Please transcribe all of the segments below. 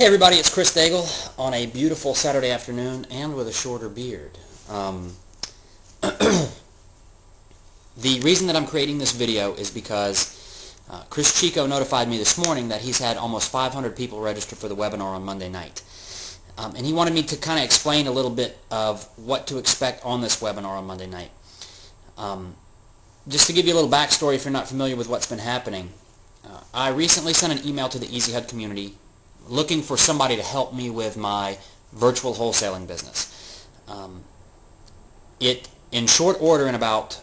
Hey everybody, it's Cris Daigle on a beautiful Saturday afternoon and with a shorter beard. The reason that I'm creating this video is because Chico notified me this morning that he's had almost 500 people register for the webinar on Monday night. And he wanted me to kind of explain a little bit of what to expect on this webinar on Monday night. Just to give you a little backstory if you're not familiar with what's been happening, I recently sent an email to the EasyHUD community looking for somebody to help me with my virtual wholesaling business. In short order, in about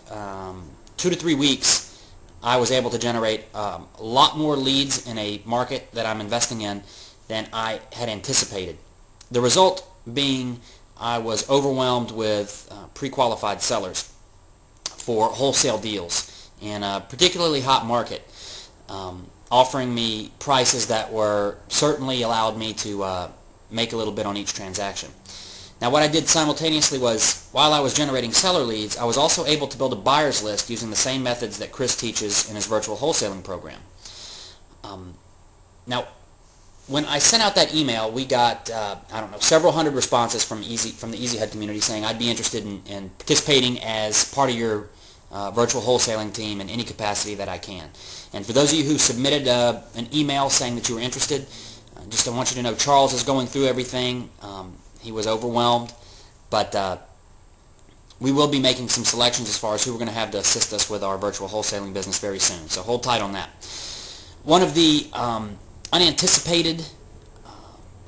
2 to 3 weeks, I was able to generate a lot more leads in a market that I'm investing in than I had anticipated. The result being I was overwhelmed with pre-qualified sellers for wholesale deals in a particularly hot market, offering me prices that were certainly allowed me to make a little bit on each transaction. Now what I did simultaneously was, while I was generating seller leads, I was also able to build a buyer's list using the same methods that Cris teaches in his virtual wholesaling program. Now when I sent out that email, we got I don't know, several hundred responses from the EasyHUD community saying I'd be interested in participating as part of your virtual wholesaling team in any capacity that I can. And for those of you who submitted an email saying that you were interested, just I want you to know Charles is going through everything. He was overwhelmed, but we will be making some selections as far as who we're going to have to assist us with our virtual wholesaling business very soon, so hold tight on that. One of the unanticipated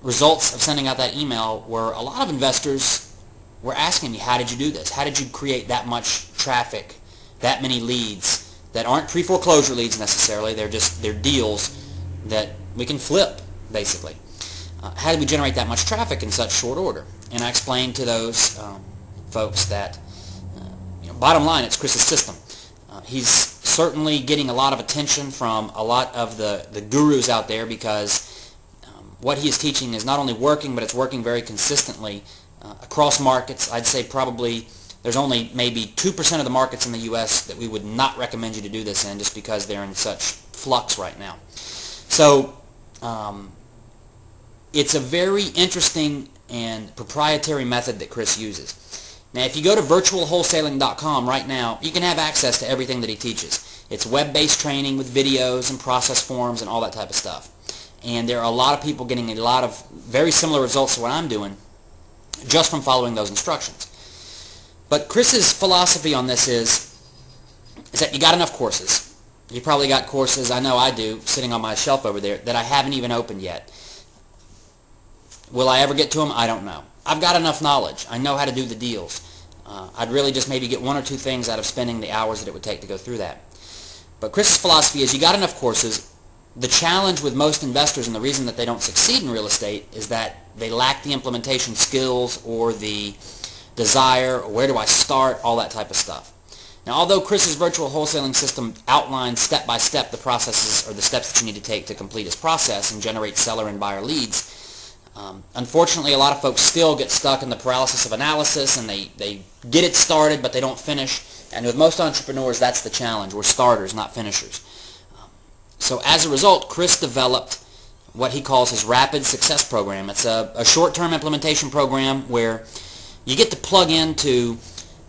results of sending out that email were a lot of investors were asking me, how did you do this? How did you create that much traffic, that many leads that aren't pre-foreclosure leads necessarily? They're deals that we can flip, basically. How did we generate that much traffic in such short order? And I explained to those folks that, bottom line, it's Cris's system. He's certainly getting a lot of attention from a lot of the gurus out there because what he is teaching is not only working, but it's working very consistently across markets. I'd say probably there's only maybe 2% of the markets in the U.S. that we would not recommend you to do this in just because they're in such flux right now. So it's a very interesting and proprietary method that Cris uses. Now if you go to virtualwholesaling.com right now, you can have access to everything that he teaches. It's web-based training with videos and process forms and all that type of stuff. And there are a lot of people getting a lot of very similar results to what I'm doing just from following those instructions. But Cris's philosophy on this is that you got enough courses. You probably got courses, I know I do, sitting on my shelf over there that I haven't even opened yet. Will I ever get to them? I don't know. I've got enough knowledge. I know how to do the deals. I'd really just maybe get 1 or 2 things out of spending the hours that it would take to go through that. But Cris's philosophy is you got enough courses. The challenge with most investors and the reason that they don't succeed in real estate is that they lack the implementation skills or the desire, or where do I start, all that type of stuff. Now although Cris's virtual wholesaling system outlines step by step the processes or the steps that you need to take to complete his process and generate seller and buyer leads, unfortunately a lot of folks still get stuck in the paralysis of analysis and they get it started but they don't finish. And with most entrepreneurs that's the challenge. We're starters, not finishers. So as a result, Cris developed what he calls his Rapid Success Program. It's a short-term implementation program where you get to plug into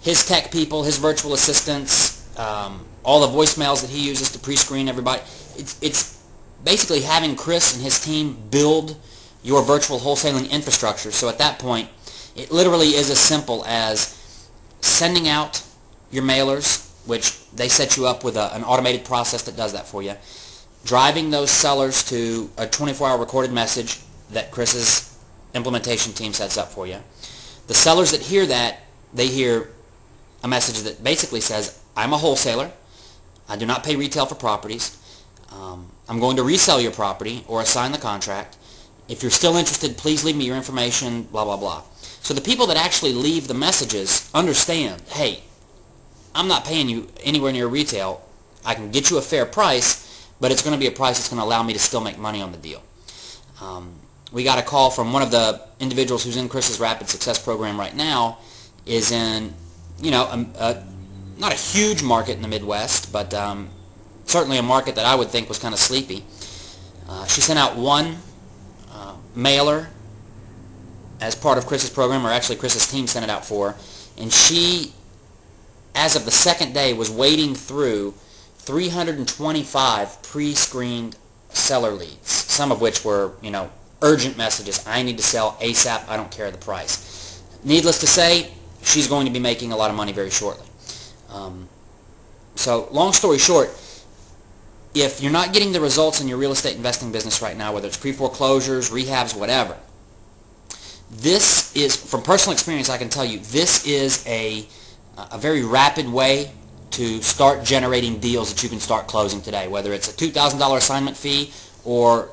his tech people, his virtual assistants, all the voicemails that he uses to pre-screen everybody. It's basically having Cris and his team build your virtual wholesaling infrastructure. So at that point, it literally is as simple as sending out your mailers, which they set you up with an automated process that does that for you, driving those sellers to a 24-hour recorded message that Cris's implementation team sets up for you. The sellers that hear that, they hear a message that basically says, I'm a wholesaler. I do not pay retail for properties. I'm going to resell your property or assign the contract. If you're still interested, please leave me your information, blah, blah, blah. So the people that actually leave the messages understand, hey, I'm not paying you anywhere near retail. I can get you a fair price, but it's going to be a price that's going to allow me to still make money on the deal. We got a call from one of the individuals who's in Cris's Rapid Success Program right now, is in, not a huge market in the Midwest, but certainly a market that I would think was kind of sleepy. She sent out one mailer as part of Chris's program, or actually Chris's team sent it out for her, and she, as of the second day, was wading through 325 pre-screened seller leads, some of which were, urgent messages. I need to sell ASAP. I don't care the price. Needless to say, she's going to be making a lot of money very shortly. So, long story short, if you're not getting the results in your real estate investing business right now, whether it's pre-foreclosures, rehabs, whatever, this is, from personal experience, I can tell you, this is a very rapid way to start generating deals that you can start closing today, whether it's a $2,000 assignment fee or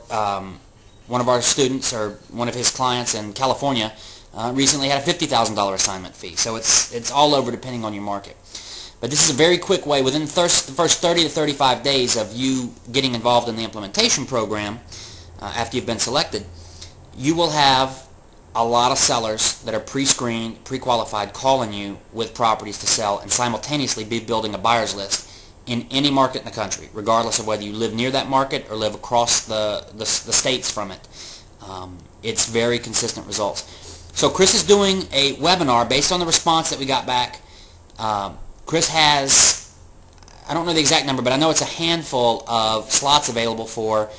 one of our students or one of his clients in California recently had a $50,000 assignment fee. So it's all over depending on your market. But this is a very quick way, within the first 30 to 35 days of you getting involved in the implementation program, after you've been selected, you will have a lot of sellers that are pre-screened, pre-qualified, calling you with properties to sell, and simultaneously be building a buyer's list in any market in the country, regardless of whether you live near that market or live across the states from it. It's very consistent results. So Cris is doing a webinar based on the response that we got back. Cris has, I don't know the exact number, but I know it's a handful of slots available for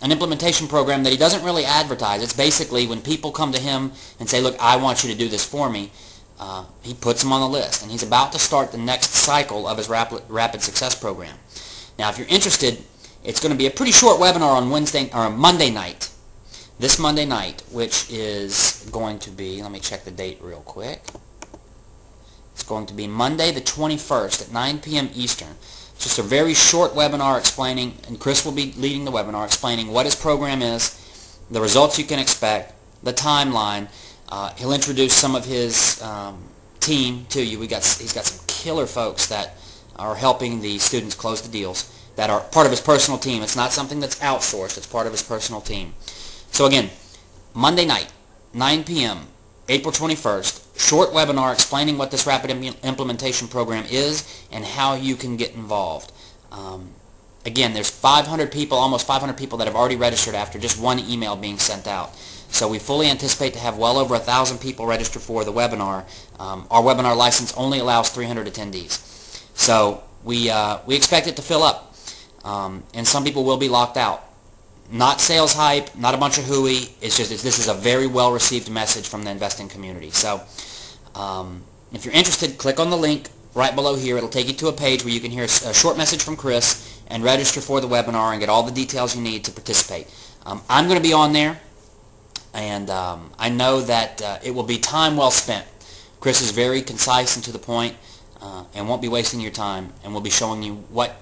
an implementation program that he doesn't really advertise. It's basically when people come to him and say, look, I want you to do this for me, he puts them on the list. And he's about to start the next cycle of his Rapid Success program. Now, if you're interested, it's going to be a pretty short webinar on Monday night. This Monday night, which is going to be, let me check the date real quick. It's going to be Monday the 21st at 9 p.m. Eastern. It's just a very short webinar explaining, and Cris will be leading the webinar, explaining what his program is, the results you can expect, the timeline. He'll introduce some of his team to you. He's got some killer folks that are helping the students close the deals that are part of his personal team. It's not something that's outsourced. It's part of his personal team. So again, Monday night, 9 p.m., April 21st, short webinar explaining what this rapid implementation program is and how you can get involved. Again, there's 500 people, almost 500 people that have already registered after just one email being sent out. So we fully anticipate to have well over 1,000 people register for the webinar. Our webinar license only allows 300 attendees. So we expect it to fill up, and some people will be locked out. Not sales hype, not a bunch of hooey. It's just this is a very well received message from the investing community. So if you're interested, click on the link right below here. It'll take you to a page where you can hear a short message from Cris and register for the webinar and get all the details you need to participate. I'm going to be on there, and I know that it will be time well spent. Cris is very concise and to the point, and won't be wasting your time, and will be showing you what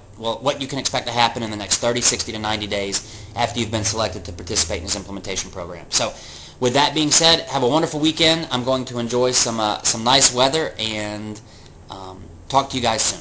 you can expect to happen in the next 30, 60 to 90 days after you've been selected to participate in his implementation program. So with that being said, have a wonderful weekend. I'm going to enjoy some nice weather, and talk to you guys soon.